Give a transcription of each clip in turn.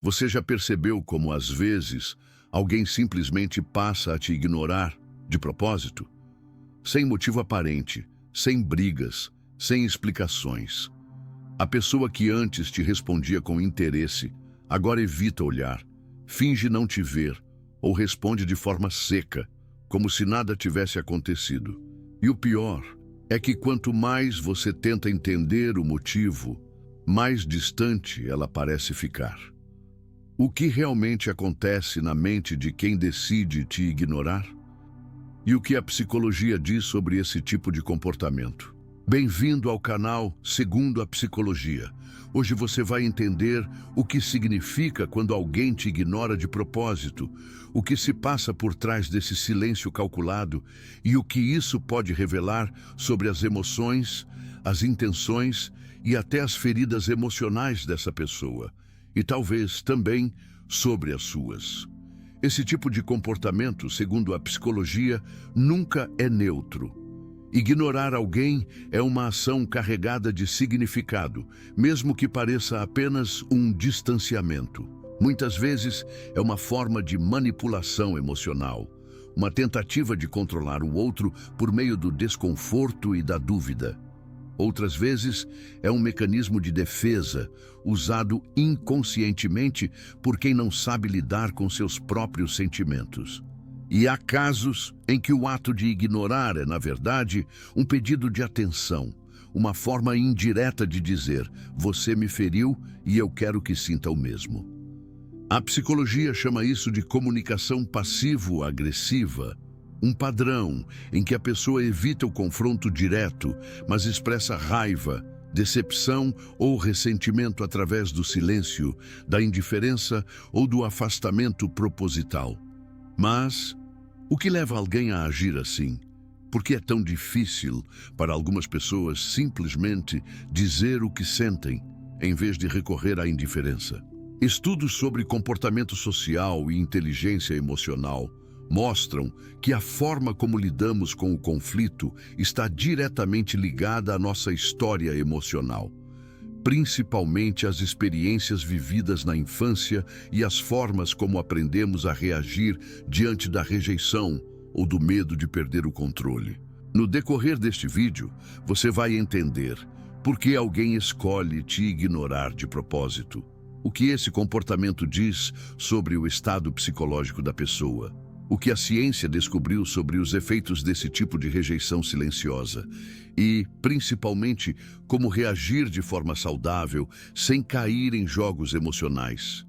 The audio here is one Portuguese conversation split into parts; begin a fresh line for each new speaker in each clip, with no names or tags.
Você já percebeu como, às vezes, alguém simplesmente passa a te ignorar de propósito? Sem motivo aparente, sem brigas, sem explicações. A pessoa que antes te respondia com interesse, agora evita olhar, finge não te ver ou responde de forma seca, como se nada tivesse acontecido. E o pior é que quanto mais você tenta entender o motivo, mais distante ela parece ficar. O que realmente acontece na mente de quem decide te ignorar? E o que a psicologia diz sobre esse tipo de comportamento? Bem-vindo ao canal Segundo a Psicologia. Hoje você vai entender o que significa quando alguém te ignora de propósito, o que se passa por trás desse silêncio calculado e o que isso pode revelar sobre as emoções, as intenções e até as feridas emocionais dessa pessoa, e talvez também sobre as suas. Esse tipo de comportamento, segundo a psicologia, nunca é neutro. Ignorar alguém é uma ação carregada de significado, mesmo que pareça apenas um distanciamento. Muitas vezes é uma forma de manipulação emocional, uma tentativa de controlar o outro por meio do desconforto e da dúvida. Outras vezes é um mecanismo de defesa, usado inconscientemente por quem não sabe lidar com seus próprios sentimentos. E há casos em que o ato de ignorar é, na verdade, um pedido de atenção, uma forma indireta de dizer: você me feriu e eu quero que sinta o mesmo. A psicologia chama isso de comunicação passivo-agressiva, um padrão em que a pessoa evita o confronto direto, mas expressa raiva, decepção ou ressentimento através do silêncio, da indiferença ou do afastamento proposital. Mas o que leva alguém a agir assim? Por que é tão difícil para algumas pessoas simplesmente dizer o que sentem, em vez de recorrer à indiferença? Estudos sobre comportamento social e inteligência emocional mostram que a forma como lidamos com o conflito está diretamente ligada à nossa história emocional, principalmente as experiências vividas na infância e as formas como aprendemos a reagir diante da rejeição ou do medo de perder o controle. No decorrer deste vídeo, você vai entender por que alguém escolhe te ignorar de propósito, o que esse comportamento diz sobre o estado psicológico da pessoa, o que a ciência descobriu sobre os efeitos desse tipo de rejeição silenciosa e, principalmente, como reagir de forma saudável sem cair em jogos emocionais.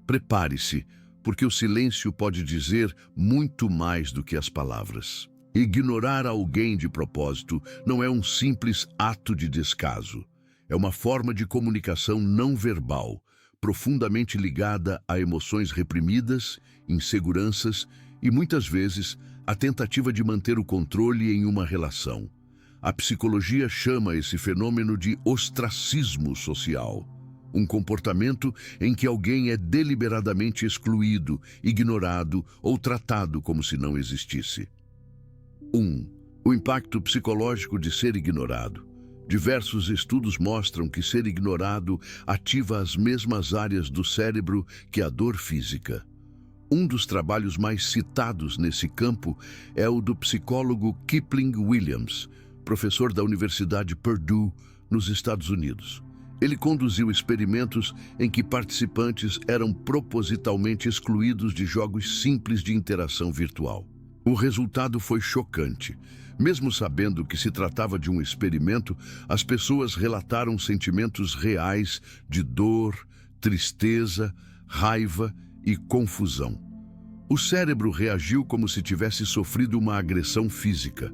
Prepare-se, porque o silêncio pode dizer muito mais do que as palavras. Ignorar alguém de propósito não é um simples ato de descaso. É uma forma de comunicação não verbal, profundamente ligada a emoções reprimidas, inseguranças e, muitas vezes, a tentativa de manter o controle em uma relação. A psicologia chama esse fenômeno de ostracismo social, um comportamento em que alguém é deliberadamente excluído, ignorado ou tratado como se não existisse. 1. O impacto psicológico de ser ignorado. Diversos estudos mostram que ser ignorado ativa as mesmas áreas do cérebro que a dor física. Um dos trabalhos mais citados nesse campo é o do psicólogo Kipling Williams, professor da Universidade Purdue, nos Estados Unidos. Ele conduziu experimentos em que participantes eram propositalmente excluídos de jogos simples de interação virtual. O resultado foi chocante. Mesmo sabendo que se tratava de um experimento, as pessoas relataram sentimentos reais de dor, tristeza, raiva e confusão. O cérebro reagiu como se tivesse sofrido uma agressão física.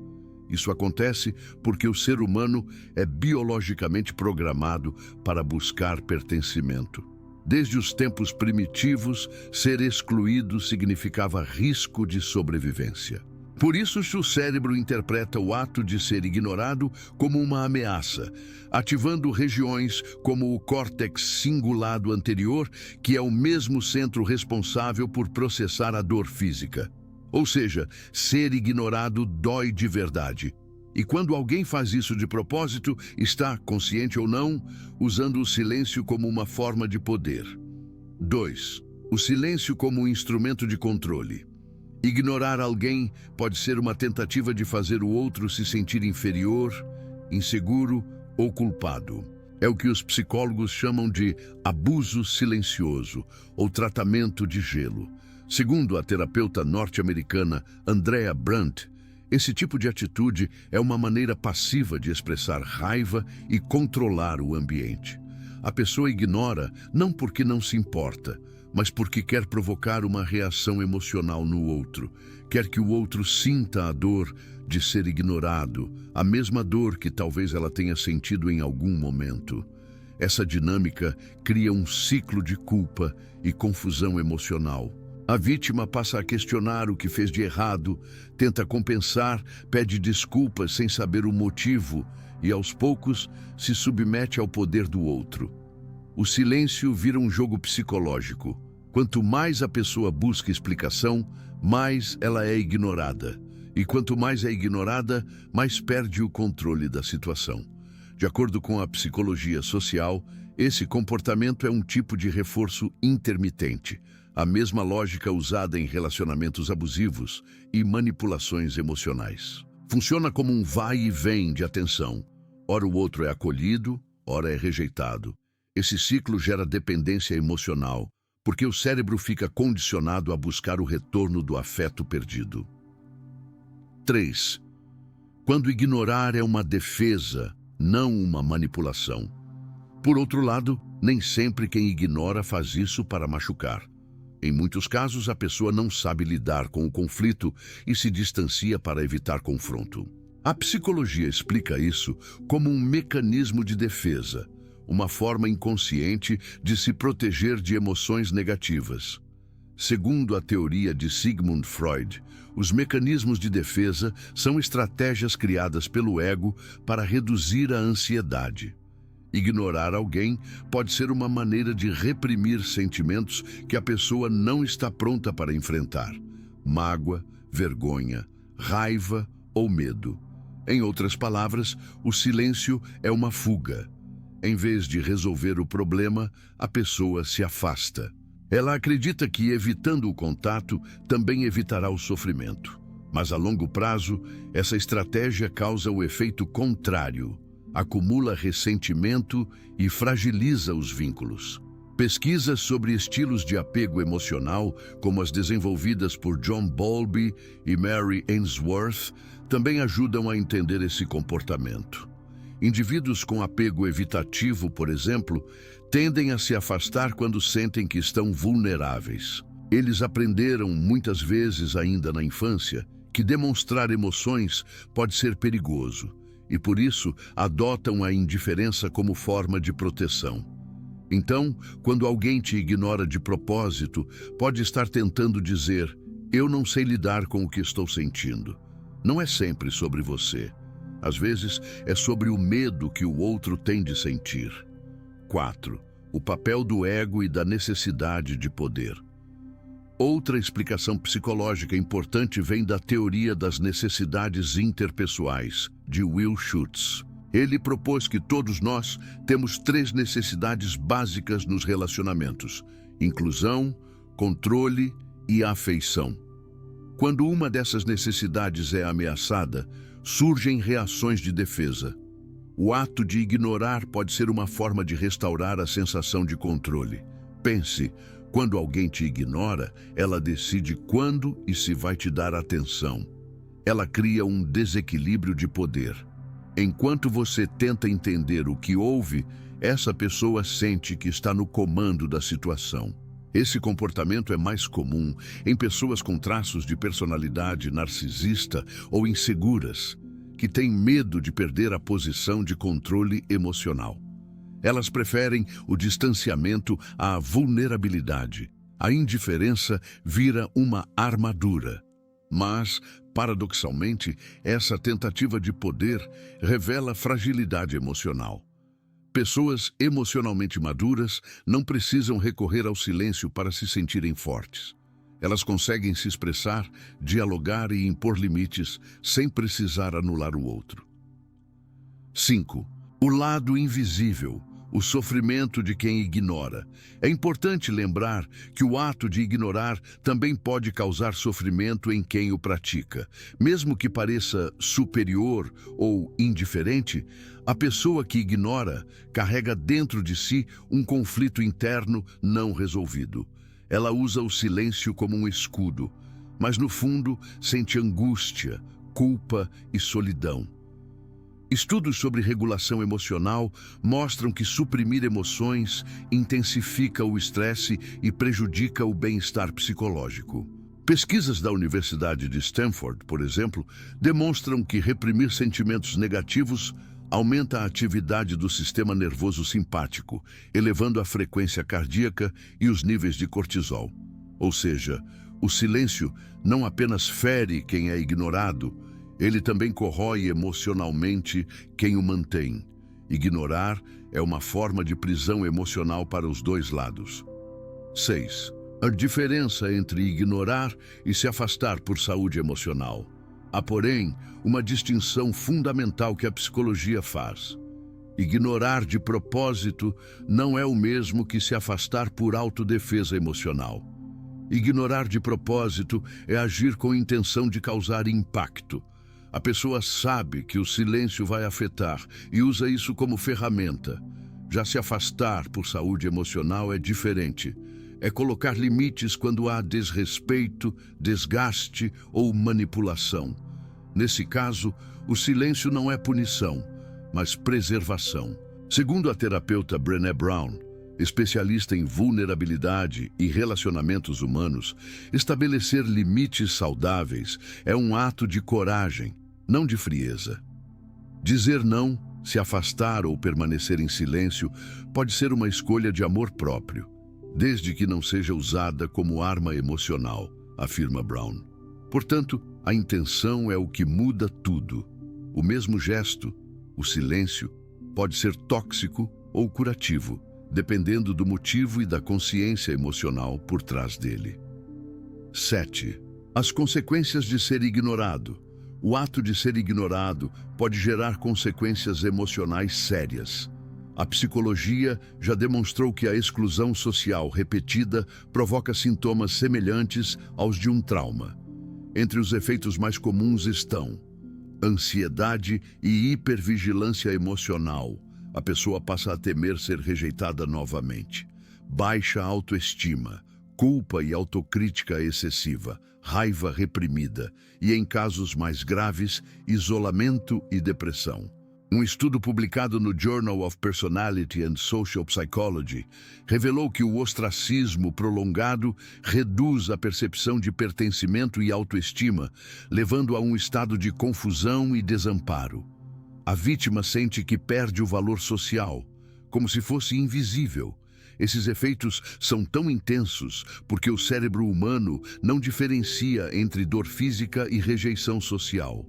Isso acontece porque o ser humano é biologicamente programado para buscar pertencimento. Desde os tempos primitivos, ser excluído significava risco de sobrevivência. Por isso, o cérebro interpreta o ato de ser ignorado como uma ameaça, ativando regiões como o córtex cingulado anterior, que é o mesmo centro responsável por processar a dor física. Ou seja, ser ignorado dói de verdade. E quando alguém faz isso de propósito, está, consciente ou não, usando o silêncio como uma forma de poder. 2. O silêncio como um instrumento de controle. Ignorar alguém pode ser uma tentativa de fazer o outro se sentir inferior, inseguro ou culpado. É o que os psicólogos chamam de abuso silencioso ou tratamento de gelo. Segundo a terapeuta norte-americana Andrea Brandt, esse tipo de atitude é uma maneira passiva de expressar raiva e controlar o ambiente. A pessoa ignora não porque não se importa, mas porque quer provocar uma reação emocional no outro. Quer que o outro sinta a dor de ser ignorado, a mesma dor que talvez ela tenha sentido em algum momento. Essa dinâmica cria um ciclo de culpa e confusão emocional. A vítima passa a questionar o que fez de errado, tenta compensar, pede desculpas sem saber o motivo e, aos poucos, se submete ao poder do outro. O silêncio vira um jogo psicológico. Quanto mais a pessoa busca explicação, mais ela é ignorada. E quanto mais é ignorada, mais perde o controle da situação. De acordo com a psicologia social, esse comportamento é um tipo de reforço intermitente, a mesma lógica usada em relacionamentos abusivos e manipulações emocionais. Funciona como um vai e vem de atenção. Ora o outro é acolhido, ora é rejeitado. Esse ciclo gera dependência emocional, porque o cérebro fica condicionado a buscar o retorno do afeto perdido. 3. Quando ignorar é uma defesa, não uma manipulação. Por outro lado, nem sempre quem ignora faz isso para machucar. Em muitos casos, a pessoa não sabe lidar com o conflito e se distancia para evitar confronto. A psicologia explica isso como um mecanismo de defesa, uma forma inconsciente de se proteger de emoções negativas. Segundo a teoria de Sigmund Freud, os mecanismos de defesa são estratégias criadas pelo ego para reduzir a ansiedade. Ignorar alguém pode ser uma maneira de reprimir sentimentos que a pessoa não está pronta para enfrentar: mágoa, vergonha, raiva ou medo. Em outras palavras, o silêncio é uma fuga. Em vez de resolver o problema, a pessoa se afasta. Ela acredita que, evitando o contato, também evitará o sofrimento. Mas a longo prazo, essa estratégia causa o efeito contrário. Acumula ressentimento e fragiliza os vínculos. Pesquisas sobre estilos de apego emocional, como as desenvolvidas por John Bowlby e Mary Ainsworth, também ajudam a entender esse comportamento. Indivíduos com apego evitativo, por exemplo, tendem a se afastar quando sentem que estão vulneráveis. Eles aprenderam, muitas vezes ainda na infância, que demonstrar emoções pode ser perigoso, e por isso adotam a indiferença como forma de proteção. Então, quando alguém te ignora de propósito, pode estar tentando dizer: "Eu não sei lidar com o que estou sentindo." Não é sempre sobre você. Às vezes, é sobre o medo que o outro tem de sentir. 4. O papel do ego e da necessidade de poder. Outra explicação psicológica importante vem da teoria das necessidades interpessoais, de Will Schutz. Ele propôs que todos nós temos 3 necessidades básicas nos relacionamentos: inclusão, controle e afeição. Quando uma dessas necessidades é ameaçada, surgem reações de defesa. O ato de ignorar pode ser uma forma de restaurar a sensação de controle. Pense, quando alguém te ignora, ela decide quando e se vai te dar atenção. Ela cria um desequilíbrio de poder. Enquanto você tenta entender o que houve, essa pessoa sente que está no comando da situação. Esse comportamento é mais comum em pessoas com traços de personalidade narcisista ou inseguras, que têm medo de perder a posição de controle emocional. Elas preferem o distanciamento à vulnerabilidade. A indiferença vira uma armadura. Mas, paradoxalmente, essa tentativa de poder revela fragilidade emocional. Pessoas emocionalmente maduras não precisam recorrer ao silêncio para se sentirem fortes. Elas conseguem se expressar, dialogar e impor limites sem precisar anular o outro. 5. O lado invisível, o sofrimento de quem ignora. É importante lembrar que o ato de ignorar também pode causar sofrimento em quem o pratica. Mesmo que pareça superior ou indiferente, a pessoa que ignora carrega dentro de si um conflito interno não resolvido. Ela usa o silêncio como um escudo, mas no fundo sente angústia, culpa e solidão. Estudos sobre regulação emocional mostram que suprimir emoções intensifica o estresse e prejudica o bem-estar psicológico. Pesquisas da Universidade de Stanford, por exemplo, demonstram que reprimir sentimentos negativos aumenta a atividade do sistema nervoso simpático, elevando a frequência cardíaca e os níveis de cortisol. Ou seja, o silêncio não apenas fere quem é ignorado, ele também corrói emocionalmente quem o mantém. Ignorar é uma forma de prisão emocional para os dois lados. 6. A diferença entre ignorar e se afastar por saúde emocional. Há, porém, uma distinção fundamental que a psicologia faz. Ignorar de propósito não é o mesmo que se afastar por autodefesa emocional. Ignorar de propósito é agir com intenção de causar impacto. A pessoa sabe que o silêncio vai afetar e usa isso como ferramenta. Já se afastar por saúde emocional é diferente. É colocar limites quando há desrespeito, desgaste ou manipulação. Nesse caso, o silêncio não é punição, mas preservação. Segundo a terapeuta Brené Brown, especialista em vulnerabilidade e relacionamentos humanos, estabelecer limites saudáveis é um ato de coragem, não de frieza. Dizer não, se afastar ou permanecer em silêncio pode ser uma escolha de amor próprio, desde que não seja usada como arma emocional, afirma Brown. Portanto, a intenção é o que muda tudo. O mesmo gesto, o silêncio, pode ser tóxico ou curativo, dependendo do motivo e da consciência emocional por trás dele. 7. As consequências de ser ignorado. O ato de ser ignorado pode gerar consequências emocionais sérias. A psicologia já demonstrou que a exclusão social repetida provoca sintomas semelhantes aos de um trauma. Entre os efeitos mais comuns estão ansiedade e hipervigilância emocional. A pessoa passa a temer ser rejeitada novamente. Baixa autoestima, culpa e autocrítica excessiva, raiva reprimida e, em casos mais graves, isolamento e depressão. Um estudo publicado no Journal of Personality and Social Psychology revelou que o ostracismo prolongado reduz a percepção de pertencimento e autoestima, levando a um estado de confusão e desamparo. A vítima sente que perde o valor social, como se fosse invisível. Esses efeitos são tão intensos porque o cérebro humano não diferencia entre dor física e rejeição social.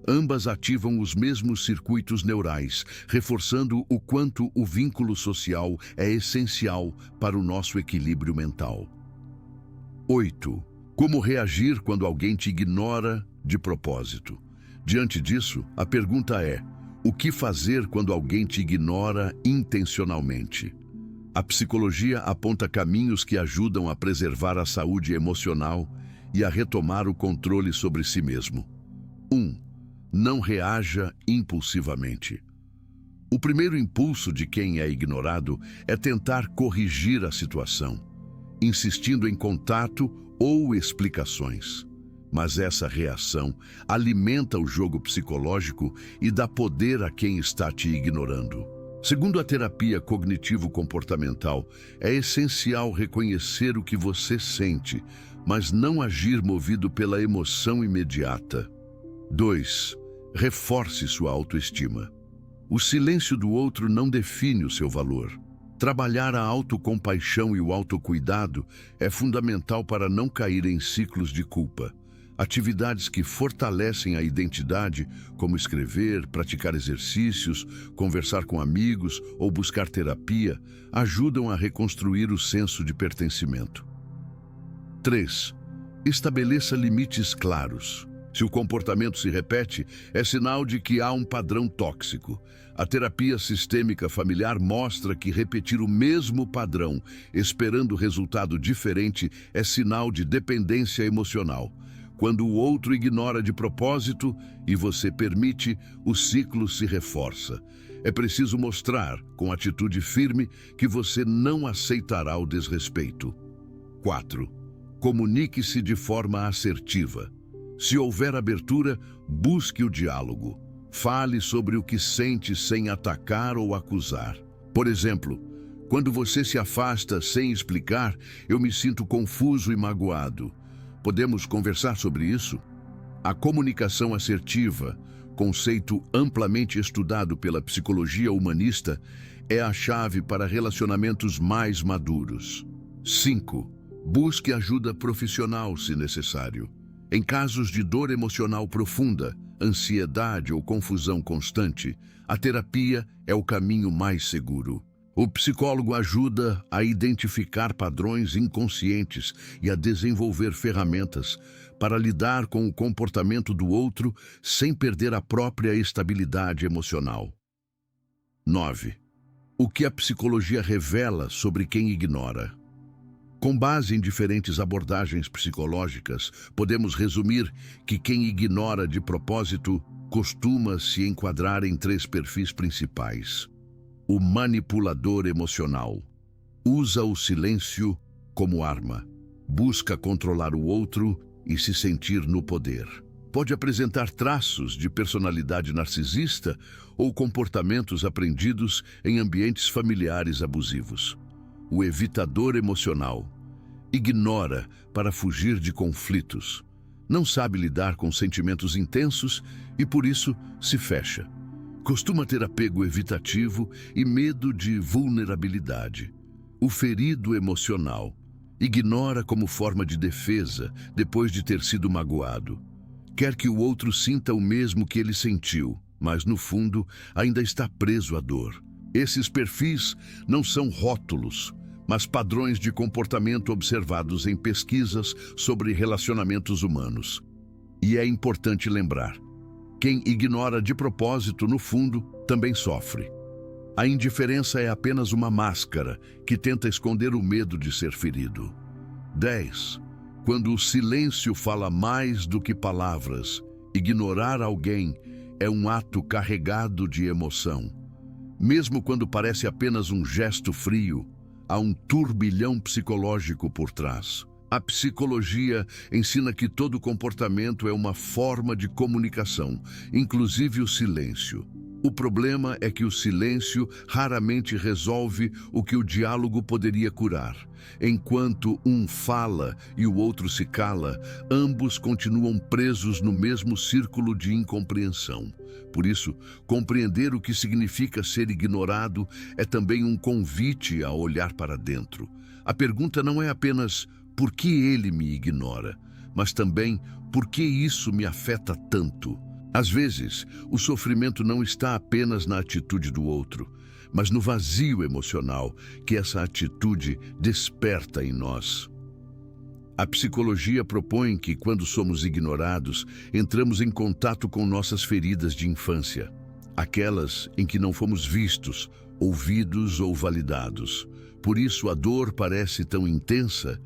Ambas ativam os mesmos circuitos neurais, reforçando o quanto o vínculo social é essencial para o nosso equilíbrio mental. 8. Como reagir quando alguém te ignora de propósito? Diante disso, a pergunta é: o que fazer quando alguém te ignora intencionalmente? A psicologia aponta caminhos que ajudam a preservar a saúde emocional e a retomar o controle sobre si mesmo. 1. Não reaja impulsivamente. O primeiro impulso de quem é ignorado é tentar corrigir a situação, insistindo em contato ou explicações. Mas essa reação alimenta o jogo psicológico e dá poder a quem está te ignorando. Segundo a terapia cognitivo-comportamental, é essencial reconhecer o que você sente, mas não agir movido pela emoção imediata. 2. Reforce sua autoestima. O silêncio do outro não define o seu valor. Trabalhar a autocompaixão e o autocuidado é fundamental para não cair em ciclos de culpa. Atividades que fortalecem a identidade, como escrever, praticar exercícios, conversar com amigos ou buscar terapia, ajudam a reconstruir o senso de pertencimento. 3. Estabeleça limites claros. Se o comportamento se repete, é sinal de que há um padrão tóxico. A terapia sistêmica familiar mostra que repetir o mesmo padrão, esperando resultado diferente, é sinal de dependência emocional. Quando o outro ignora de propósito e você permite, o ciclo se reforça. É preciso mostrar, com atitude firme, que você não aceitará o desrespeito. 4. Comunique-se de forma assertiva. Se houver abertura, busque o diálogo. Fale sobre o que sente sem atacar ou acusar. Por exemplo, quando você se afasta sem explicar, eu me sinto confuso e magoado. Podemos conversar sobre isso? A comunicação assertiva, conceito amplamente estudado pela psicologia humanista, é a chave para relacionamentos mais maduros. 5. Busque ajuda profissional se necessário. Em casos de dor emocional profunda, ansiedade ou confusão constante, a terapia é o caminho mais seguro. O psicólogo ajuda a identificar padrões inconscientes e a desenvolver ferramentas para lidar com o comportamento do outro sem perder a própria estabilidade emocional. 9. O que a psicologia revela sobre quem ignora? Com base em diferentes abordagens psicológicas, podemos resumir que quem ignora de propósito costuma se enquadrar em 3 perfis principais. O manipulador emocional usa o silêncio como arma, busca controlar o outro e se sentir no poder. Pode apresentar traços de personalidade narcisista ou comportamentos aprendidos em ambientes familiares abusivos. O evitador emocional ignora para fugir de conflitos, não sabe lidar com sentimentos intensos e por isso se fecha. Costuma ter apego evitativo e medo de vulnerabilidade. O ferido emocional ignora como forma de defesa depois de ter sido magoado. Quer que o outro sinta o mesmo que ele sentiu, mas no fundo ainda está preso à dor. Esses perfis não são rótulos, mas padrões de comportamento observados em pesquisas sobre relacionamentos humanos. E é importante lembrar, quem ignora de propósito, no fundo, também sofre. A indiferença é apenas uma máscara que tenta esconder o medo de ser ferido. 10. Quando o silêncio fala mais do que palavras, ignorar alguém é um ato carregado de emoção. Mesmo quando parece apenas um gesto frio, há um turbilhão psicológico por trás. A psicologia ensina que todo comportamento é uma forma de comunicação, inclusive o silêncio. O problema é que o silêncio raramente resolve o que o diálogo poderia curar. Enquanto um fala e o outro se cala, ambos continuam presos no mesmo círculo de incompreensão. Por isso, compreender o que significa ser ignorado é também um convite a olhar para dentro. A pergunta não é apenas por que ele me ignora, mas também por que isso me afeta tanto. Às vezes, o sofrimento não está apenas na atitude do outro, mas no vazio emocional que essa atitude desperta em nós. A psicologia propõe que, quando somos ignorados, entramos em contato com nossas feridas de infância, aquelas em que não fomos vistos, ouvidos ou validados. Por isso, a dor parece tão intensa.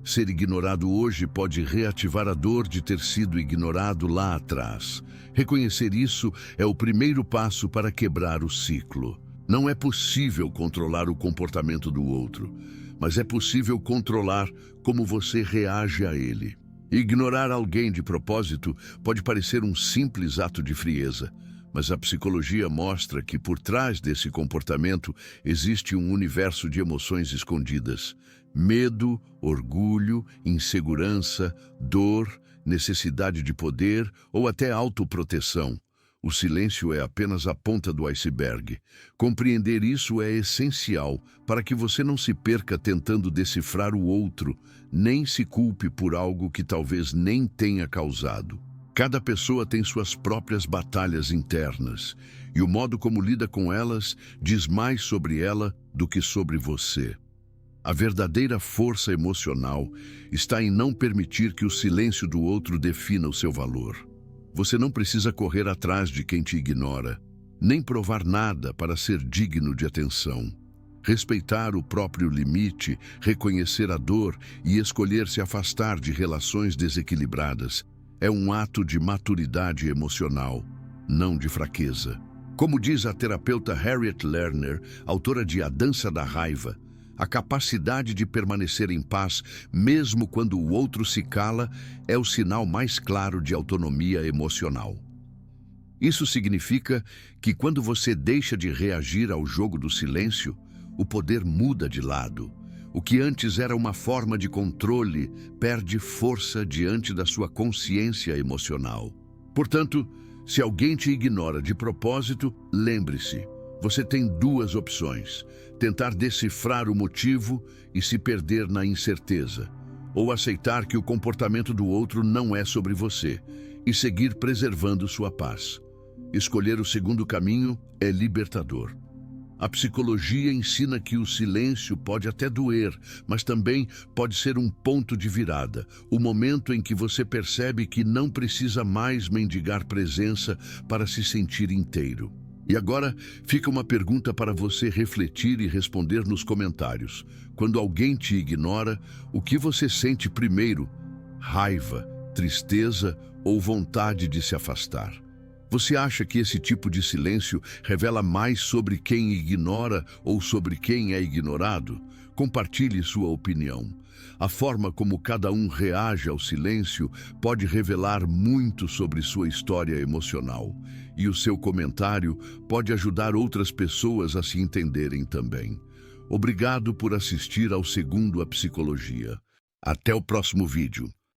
Ser ignorado hoje pode reativar a dor de ter sido ignorado lá atrás. Reconhecer isso é o primeiro passo para quebrar o ciclo. Não é possível controlar o comportamento do outro, mas é possível controlar como você reage a ele. Ignorar alguém de propósito pode parecer um simples ato de frieza, mas a psicologia mostra que por trás desse comportamento existe um universo de emoções escondidas. Medo, orgulho, insegurança, dor, necessidade de poder ou até autoproteção. O silêncio é apenas a ponta do iceberg. Compreender isso é essencial para que você não se perca tentando decifrar o outro, nem se culpe por algo que talvez nem tenha causado. Cada pessoa tem suas próprias batalhas internas, e o modo como lida com elas diz mais sobre ela do que sobre você. A verdadeira força emocional está em não permitir que o silêncio do outro defina o seu valor. Você não precisa correr atrás de quem te ignora, nem provar nada para ser digno de atenção. Respeitar o próprio limite, reconhecer a dor e escolher se afastar de relações desequilibradas é um ato de maturidade emocional, não de fraqueza. Como diz a terapeuta Harriet Lerner, autora de A Dança da Raiva, a capacidade de permanecer em paz, mesmo quando o outro se cala, é o sinal mais claro de autonomia emocional. Isso significa que quando você deixa de reagir ao jogo do silêncio, o poder muda de lado. O que antes era uma forma de controle perde força diante da sua consciência emocional. Portanto, se alguém te ignora de propósito, lembre-se, você tem duas opções: tentar decifrar o motivo e se perder na incerteza, ou aceitar que o comportamento do outro não é sobre você e seguir preservando sua paz. Escolher o segundo caminho é libertador. A psicologia ensina que o silêncio pode até doer, mas também pode ser um ponto de virada, o momento em que você percebe que não precisa mais mendigar presença para se sentir inteiro. E agora fica uma pergunta para você refletir e responder nos comentários. Quando alguém te ignora, o que você sente primeiro? Raiva, tristeza ou vontade de se afastar? Você acha que esse tipo de silêncio revela mais sobre quem ignora ou sobre quem é ignorado? Compartilhe sua opinião. A forma como cada um reage ao silêncio pode revelar muito sobre sua história emocional. E o seu comentário pode ajudar outras pessoas a se entenderem também. Obrigado por assistir ao Segundo a Psicologia. Até o próximo vídeo.